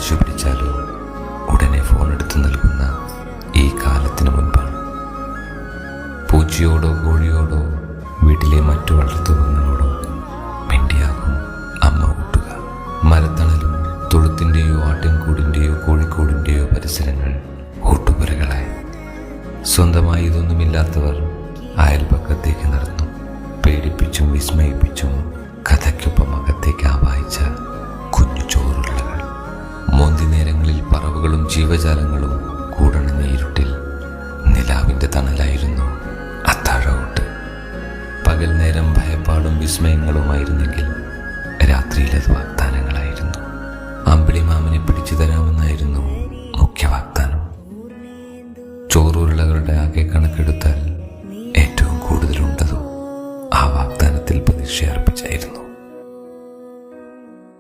വാശി പിടിച്ചാലോ ഉടനെ ഫോൺ എടുത്തു നൽകുന്ന ഈ കാലത്തിന് മുൻപാണ്. പൂച്ചയോടോ കോഴിയോടോ വീട്ടിലെ മറ്റു വളർത്തുമൃഗങ്ങളോടോ മിണ്ടിയാകും അമ്മ ഊട്ടുക. മരത്തണലും തൊഴുത്തിൻ്റെയോ ആട്ടിൻകൂടിൻ്റെയോ കോഴിക്കോടിൻ്റെയോ പരിസരങ്ങൾ ഊട്ടുപുരകളായി. സ്വന്തമായി ഇതൊന്നുമില്ലാത്തവർ അയൽപക്കത്തേക്ക് നടന്നു. പേടിപ്പിച്ചും വിസ്മയിപ്പിച്ചും കഥയ്ക്കൊപ്പം അകത്തേക്ക് ആവാഹിച്ച കുഞ്ഞു ചോറുരുളകൾ. മോന്തി നേരങ്ങളിൽ പറവുകളും ജീവജാലങ്ങളും കൂടണഞ്ഞ ഇരുട്ടിൽ നിലാവിൻ്റെ തണലായിരുന്നു അത്താഴഊട്ട്. പകൽ നേരം ഭയപ്പാടും വിസ്മയങ്ങളുമായിരുന്നെങ്കിൽ രാത്രിയിലത് വാഗ്ദാനങ്ങളായിരുന്നു. അമ്പിളിമാമനെ പിടിച്ചു തരാമെന്നായിരുന്നു മുഖ്യ വാഗ്ദാനം. ചോറുരുളകളുടെ ആകെ കണക്കെടുത്താൽ ഏറ്റവും കൂടുതലുണ്ടതോ ആ വാഗ്ദാനത്തിൽ പ്രതീക്ഷ അർപ്പിച്ചായിരുന്നു.